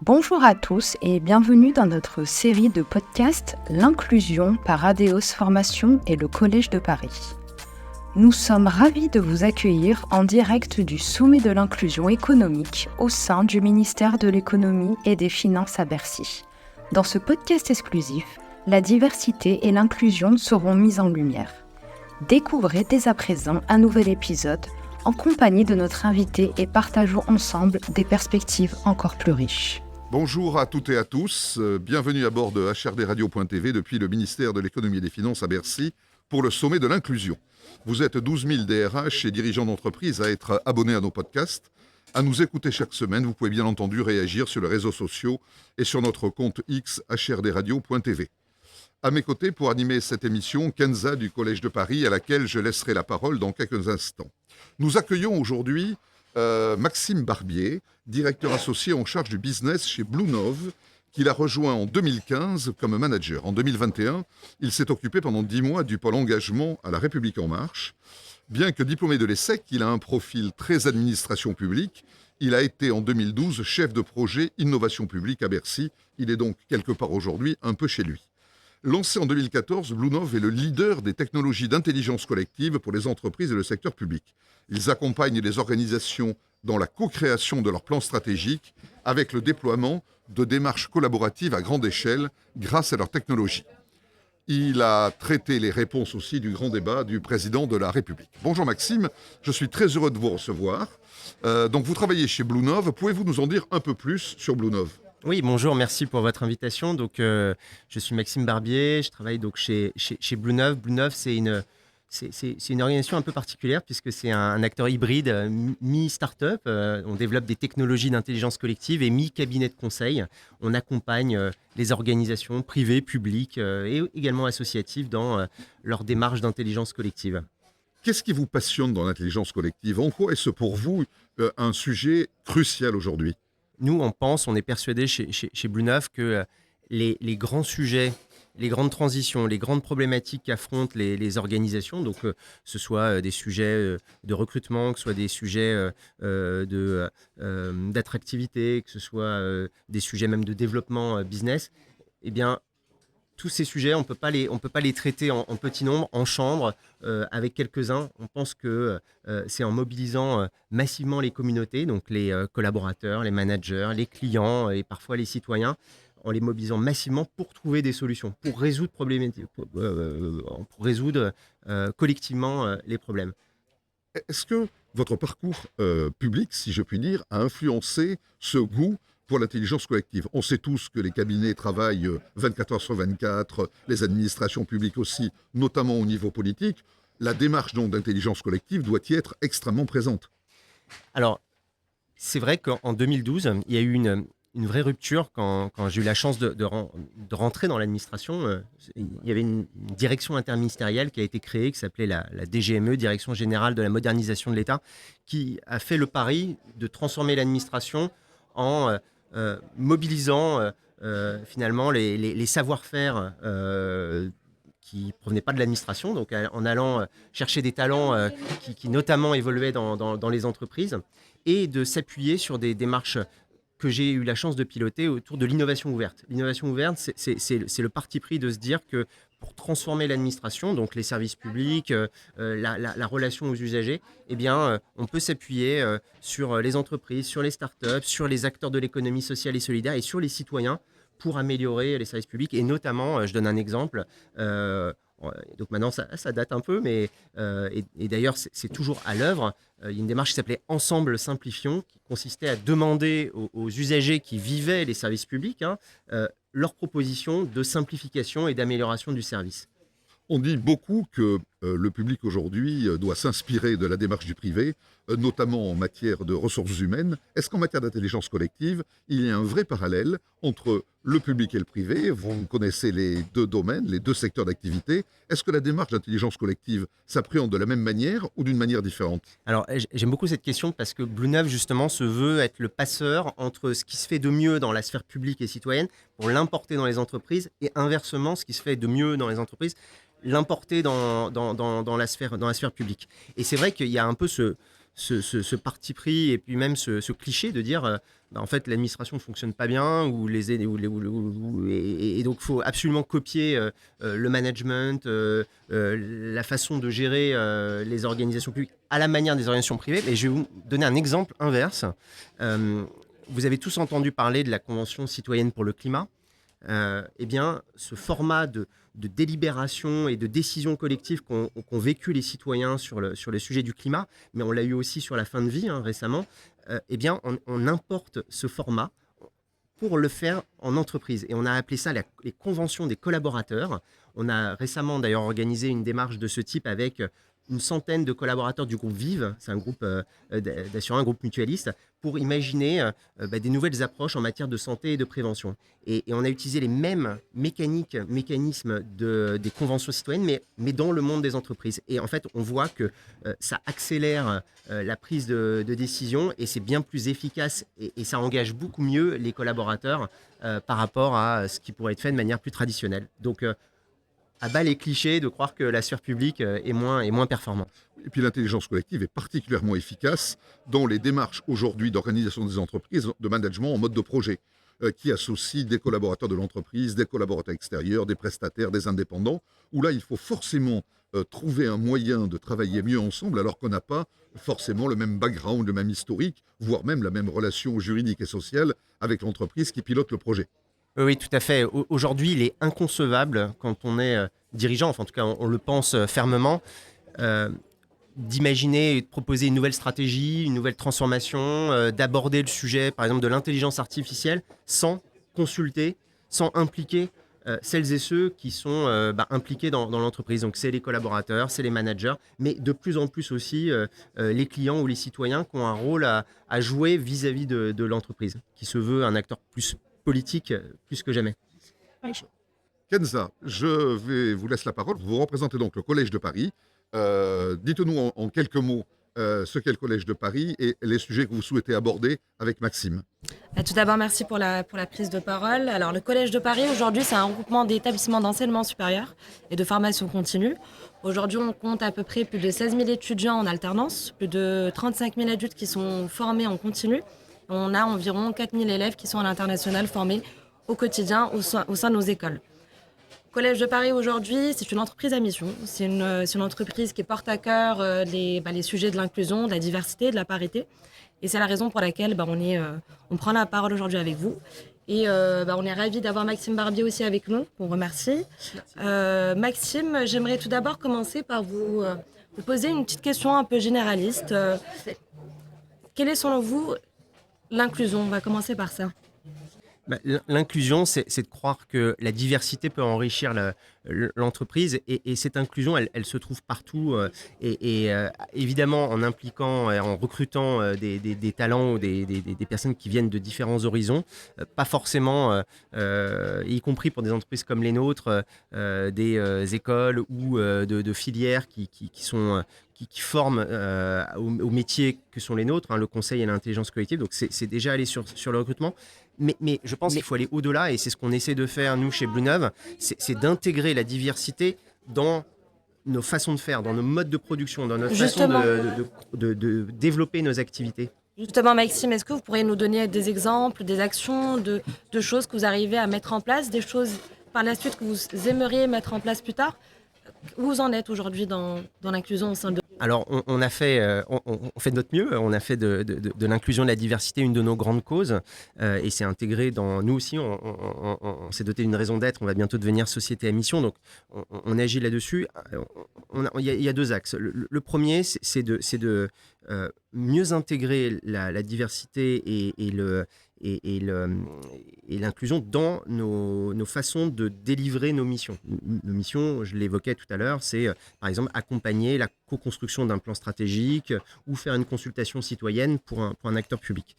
Bonjour à tous et bienvenue dans notre série de podcasts L'inclusion par Adeos Formation et le Collège de Paris. Nous sommes ravis de vous accueillir en direct du sommet de l'inclusion économique au sein du ministère de l'économie et des finances à Bercy. Dans ce podcast exclusif, la diversité et l'inclusion seront mises en lumière. Découvrez dès à présent un nouvel épisode en compagnie de notre invité et partageons ensemble des perspectives encore plus riches. Bonjour à toutes et à tous, bienvenue à bord de HRDRadio.tv depuis le ministère de l'économie et des finances à Bercy pour le sommet de l'inclusion. Vous êtes 12 000 DRH et dirigeants d'entreprise à être abonnés à nos podcasts, à nous écouter chaque semaine. Vous pouvez bien entendu réagir sur les réseaux sociaux et sur notre compte X HRDRadio.tv. À mes côtés pour animer cette émission, Kenza du Collège de Paris à laquelle je laisserai la parole dans quelques instants. Nous accueillons aujourd'hui Maxime Barbier, directeur associé en charge du business chez Bluenove, qu'il a rejoint en 2015 comme manager. En 2021, il s'est occupé pendant 10 mois du pôle engagement à La République En Marche. Bien que diplômé de l'ESSEC, il a un profil très administration publique. Il a été en 2012 chef de projet innovation publique à Bercy. Il est donc quelque part aujourd'hui un peu chez lui. Lancé en 2014, Bluenove est le leader des technologies d'intelligence collective pour les entreprises et le secteur public. Ils accompagnent les organisations dans la co-création de leurs plans stratégiques avec le déploiement de démarches collaboratives à grande échelle grâce à leur technologie. Il a traité les réponses aussi du grand débat du président de la République. Bonjour Maxime, je suis très heureux de vous recevoir. Donc vous travaillez chez Bluenove, pouvez-vous nous en dire un peu plus sur Bluenove ? Oui, bonjour, merci pour votre invitation. Donc, je suis Maxime Barbier, je travaille donc chez Bluenove. Bluenove, c'est une organisation un peu particulière puisque c'est un acteur hybride, mi-start-up. On développe des technologies d'intelligence collective et mi-cabinet de conseil. On accompagne les organisations privées, publiques et également associatives dans leur démarche d'intelligence collective. Qu'est-ce qui vous passionne dans l'intelligence collective ? En quoi est-ce pour vous un sujet crucial aujourd'hui ? Nous, on est persuadés chez Bluenove que les grands sujets, les grandes transitions, les grandes problématiques qu'affrontent les organisations, donc que ce soit des sujets de recrutement, que ce soit des sujets d'attractivité, que ce soit des sujets même de développement business, eh bien, tous ces sujets, on ne peut pas les traiter en petit nombre, en chambre, avec quelques-uns. On pense que c'est en mobilisant massivement les communautés, donc les collaborateurs, les managers, les clients et parfois les citoyens, en les mobilisant massivement pour trouver des solutions, pour résoudre collectivement les problèmes. Est-ce que votre parcours public, si je puis dire, a influencé ce goût pour l'intelligence collective ? On sait tous que les cabinets travaillent 24 heures sur 24, les administrations publiques aussi, notamment au niveau politique. La démarche donc d'intelligence collective doit y être extrêmement présente. Alors, c'est vrai qu'en 2012, il y a eu une vraie rupture quand j'ai eu la chance de rentrer dans l'administration. Il y avait une direction interministérielle qui a été créée, qui s'appelait la DGME, Direction Générale de la Modernisation de l'État, qui a fait le pari de transformer l'administration en mobilisant finalement les savoir-faire qui ne provenaient pas de l'administration, donc en allant chercher des talents qui notamment évoluaient dans les entreprises, et de s'appuyer sur des démarches que j'ai eu la chance de piloter autour de l'innovation ouverte. L'innovation ouverte, c'est le parti pris de se dire que pour transformer l'administration, donc les services publics, la relation aux usagers, eh bien, on peut s'appuyer sur les entreprises, sur les startups, sur les acteurs de l'économie sociale et solidaire et sur les citoyens pour améliorer les services publics. Et notamment, je donne un exemple, donc maintenant ça date un peu, mais et d'ailleurs c'est toujours à l'œuvre. Il y a une démarche qui s'appelait Ensemble Simplifions, qui consistait à demander aux usagers qui vivaient les services publics leurs propositions de simplification et d'amélioration du service. On dit beaucoup que le public aujourd'hui doit s'inspirer de la démarche du privé, notamment en matière de ressources humaines. Est-ce qu'en matière d'intelligence collective, il y a un vrai parallèle entre le public et le privé ? Vous connaissez les deux domaines, les deux secteurs d'activité. Est-ce que la démarche d'intelligence collective s'appréhende de la même manière ou d'une manière différente ? Alors, j'aime beaucoup cette question parce que Bluenove, justement, se veut être le passeur entre ce qui se fait de mieux dans la sphère publique et citoyenne pour l'importer dans les entreprises et inversement, ce qui se fait de mieux dans les entreprises, l'importer dans la sphère publique. Et c'est vrai qu'il y a un peu ce ce parti pris et puis même ce cliché de dire en fait l'administration ne fonctionne pas bien et donc il faut absolument copier le management, la façon de gérer les organisations publiques à la manière des organisations privées. Mais je vais vous donner un exemple inverse. Vous avez tous entendu parler de la Convention citoyenne pour le climat. Eh bien, ce format de délibération et de décision collective qu'ont vécu les citoyens sur le sujet du climat, mais on l'a eu aussi sur la fin de vie récemment, eh bien, on importe ce format pour le faire en entreprise. Et on a appelé ça les conventions des collaborateurs. On a récemment d'ailleurs organisé une démarche de ce type avec une centaine de collaborateurs du groupe Vive, c'est un groupe d'assurance, un groupe mutualiste, pour imaginer des nouvelles approches en matière de santé et de prévention. Et on a utilisé les mêmes mécanismes des conventions citoyennes, mais dans le monde des entreprises. Et en fait, on voit que ça accélère la prise de décision et c'est bien plus efficace et ça engage beaucoup mieux les collaborateurs par rapport à ce qui pourrait être fait de manière plus traditionnelle. Donc, à bas les clichés de croire que la sphère publique est moins performante. Et puis l'intelligence collective est particulièrement efficace dans les démarches aujourd'hui d'organisation des entreprises, de management en mode de projet, qui associe des collaborateurs de l'entreprise, des collaborateurs extérieurs, des prestataires, des indépendants, où là il faut forcément trouver un moyen de travailler mieux ensemble alors qu'on n'a pas forcément le même background, le même historique, voire même la même relation juridique et sociale avec l'entreprise qui pilote le projet. Oui, tout à fait. Aujourd'hui, il est inconcevable, quand on est dirigeant, enfin en tout cas on le pense fermement, d'imaginer et de proposer une nouvelle stratégie, une nouvelle transformation, d'aborder le sujet, par exemple, de l'intelligence artificielle, sans consulter, sans impliquer celles et ceux qui sont impliqués dans l'entreprise. Donc c'est les collaborateurs, c'est les managers, mais de plus en plus aussi les clients ou les citoyens qui ont un rôle à jouer vis-à-vis de l'entreprise, qui se veut un acteur plus politique plus que jamais. Kenza, je vous laisse la parole. Vous représentez donc le Collège de Paris. Dites-nous en quelques mots ce qu'est le Collège de Paris et les sujets que vous souhaitez aborder avec Maxime. Tout d'abord, merci pour la prise de parole. Alors, le Collège de Paris, aujourd'hui, c'est un regroupement d'établissements d'enseignement supérieur et de formation continue. Aujourd'hui, on compte à peu près plus de 16 000 étudiants en alternance, plus de 35 000 adultes qui sont formés en continu. On a environ 4 000 élèves qui sont à l'international formés au quotidien au sein de nos écoles. Collège de Paris aujourd'hui, c'est une entreprise à mission. C'est une entreprise qui porte à cœur les sujets de l'inclusion, de la diversité, de la parité. Et c'est la raison pour laquelle on prend la parole aujourd'hui avec vous. Et on est ravis d'avoir Maxime Barbier aussi avec nous, qu'on remercie. Maxime, j'aimerais tout d'abord commencer par vous poser une petite question un peu généraliste. Quelle est selon vous l'inclusion? On va commencer par ça. L'inclusion, c'est de croire que la diversité peut enrichir l'entreprise et cette inclusion, elle se trouve partout et évidemment en impliquant et en recrutant des talents ou des personnes qui viennent de différents horizons, pas forcément, y compris pour des entreprises comme les nôtres, des écoles ou de filières qui forment aux métiers que sont les nôtres, le conseil et l'intelligence collective. Donc c'est déjà aller sur le recrutement. Mais je pense qu'il faut aller au-delà et c'est ce qu'on essaie de faire, nous, chez Blue Neuve, c'est d'intégrer la diversité dans nos façons de faire, dans nos modes de production, dans notre façon de développer nos activités. Justement, Maxime, est-ce que vous pourriez nous donner des exemples, des actions, de choses que vous arrivez à mettre en place, des choses par la suite que vous aimeriez mettre en place plus tard? Où vous en êtes aujourd'hui dans l'inclusion au sein de... Alors, on fait de notre mieux. On a fait de l'inclusion et de la diversité une de nos grandes causes. Et c'est intégré dans... Nous aussi, on s'est doté d'une raison d'être. On va bientôt devenir société à mission. Donc, on agit là-dessus. Il y a deux axes. Le premier, c'est de mieux intégrer la diversité et l'inclusion dans nos façons de délivrer nos missions. Nos missions, je l'évoquais tout à l'heure, c'est par exemple accompagner la co-construction d'un plan stratégique ou faire une consultation citoyenne pour un acteur public.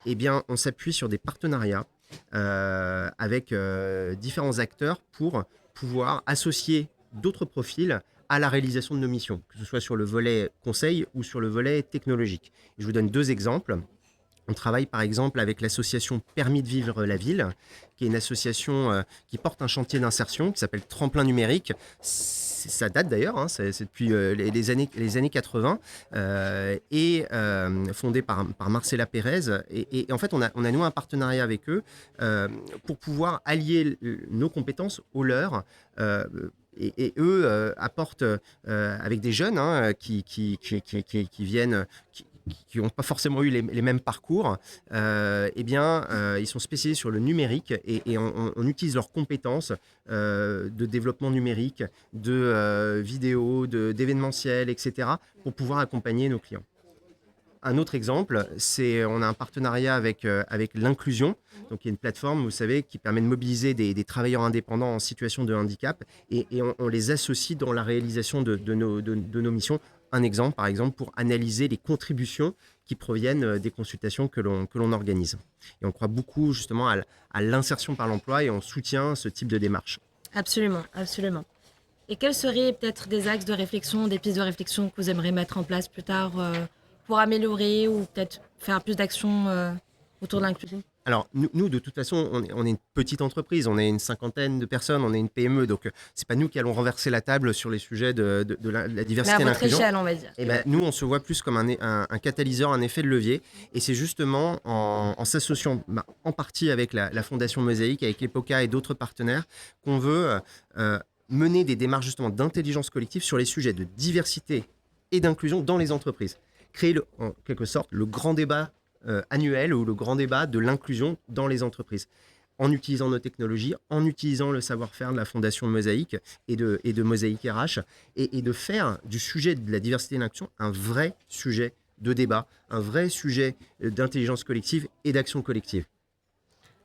Eh bien, on s'appuie sur des partenariats avec différents acteurs pour pouvoir associer d'autres profils à la réalisation de nos missions, que ce soit sur le volet conseil ou sur le volet technologique. Je vous donne deux exemples. On travaille par exemple avec l'association Permis de vivre la ville, qui est une association qui porte un chantier d'insertion qui s'appelle Tremplin numérique. Ça date d'ailleurs, c'est depuis les années 80, et fondé par Marcela Pérez. Et en fait, on a noué un partenariat avec eux pour pouvoir allier nos compétences aux leurs. Et eux apportent avec des jeunes qui viennent... qui n'ont pas forcément eu les mêmes parcours, ils sont spécialisés sur le numérique et on utilise leurs compétences de développement numérique, de vidéo, d'événementiel, etc. pour pouvoir accompagner nos clients. Un autre exemple, on a un partenariat avec l'Inclusion, donc il y a une plateforme, vous savez, qui permet de mobiliser des travailleurs indépendants en situation de handicap et on les associe dans la réalisation de nos missions. Un exemple, par exemple, pour analyser les contributions qui proviennent des consultations que l'on organise. Et on croit beaucoup justement à l'insertion par l'emploi et on soutient ce type de démarche. Absolument, absolument. Et quels seraient peut-être des axes de réflexion, des pistes de réflexion que vous aimeriez mettre en place plus tard pour améliorer ou peut-être faire plus d'actions autour de l'inclusion ? Alors, nous, de toute façon, on est une petite entreprise, on est une 50aine de personnes, on est une PME, donc c'est pas nous qui allons renverser la table sur les sujets de la diversité et l'inclusion. Mais à votre échelle, on va dire. Et nous, on se voit plus comme un catalyseur, un effet de levier, et c'est justement en s'associant en partie avec la Fondation Mosaïque, avec l'EPOCA et d'autres partenaires, qu'on veut mener des démarches justement d'intelligence collective sur les sujets de diversité et d'inclusion dans les entreprises. Créer en quelque sorte le grand débat annuel ou le grand débat de l'inclusion dans les entreprises, en utilisant nos technologies, en utilisant le savoir-faire de la Fondation Mosaïque et de Mosaïque RH, et de faire du sujet de la diversité et de l'inclusion un vrai sujet de débat, un vrai sujet d'intelligence collective et d'action collective.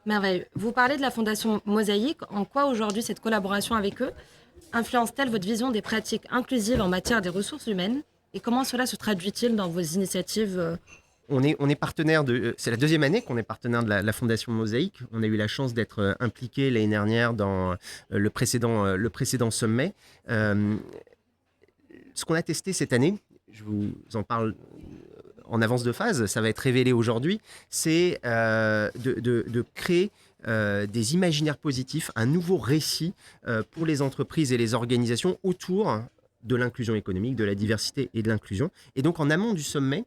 Merveilleux. Vous parlez de la Fondation Mosaïque. En quoi aujourd'hui cette collaboration avec eux influence-t-elle votre vision des pratiques inclusives en matière des ressources humaines et comment cela se traduit-il dans vos initiatives On est partenaire c'est la deuxième année qu'on est partenaire de la Fondation Mosaïque. On a eu la chance d'être impliqué l'année dernière dans le précédent sommet. Ce qu'on a testé cette année, je vous en parle en avance de phase, ça va être révélé aujourd'hui, c'est de créer des imaginaires positifs, un nouveau récit pour les entreprises et les organisations autour de l'inclusion économique, de la diversité et de l'inclusion. Et donc en amont du sommet,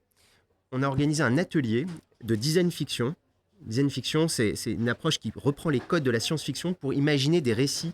on a organisé un atelier de design fiction. Design fiction, c'est une approche qui reprend les codes de la science-fiction pour imaginer des récits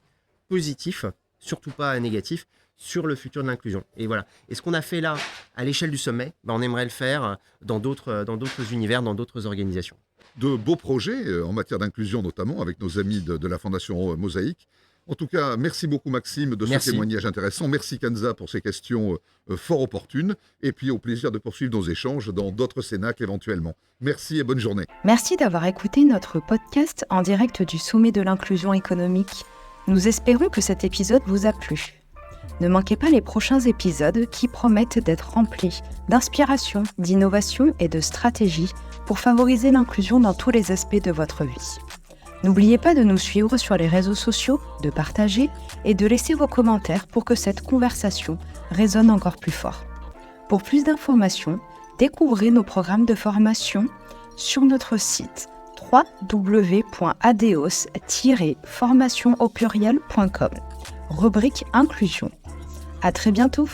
positifs, surtout pas négatifs, sur le futur de l'inclusion. Et voilà. Et ce qu'on a fait là, à l'échelle du sommet, on aimerait le faire dans d'autres univers, dans d'autres organisations. De beaux projets en matière d'inclusion, notamment avec nos amis de la Fondation Mosaïque. En tout cas, merci beaucoup Maxime de ce témoignage intéressant. Merci Kenza pour ces questions fort opportunes. Et puis au plaisir de poursuivre nos échanges dans d'autres cénacles éventuellement. Merci et bonne journée. Merci d'avoir écouté notre podcast en direct du Sommet de l'inclusion économique. Nous espérons que cet épisode vous a plu. Ne manquez pas les prochains épisodes qui promettent d'être remplis d'inspiration, d'innovation et de stratégie pour favoriser l'inclusion dans tous les aspects de votre vie. N'oubliez pas de nous suivre sur les réseaux sociaux, de partager et de laisser vos commentaires pour que cette conversation résonne encore plus fort. Pour plus d'informations, découvrez nos programmes de formation sur notre site www.adeos-formation rubrique inclusion. À très bientôt!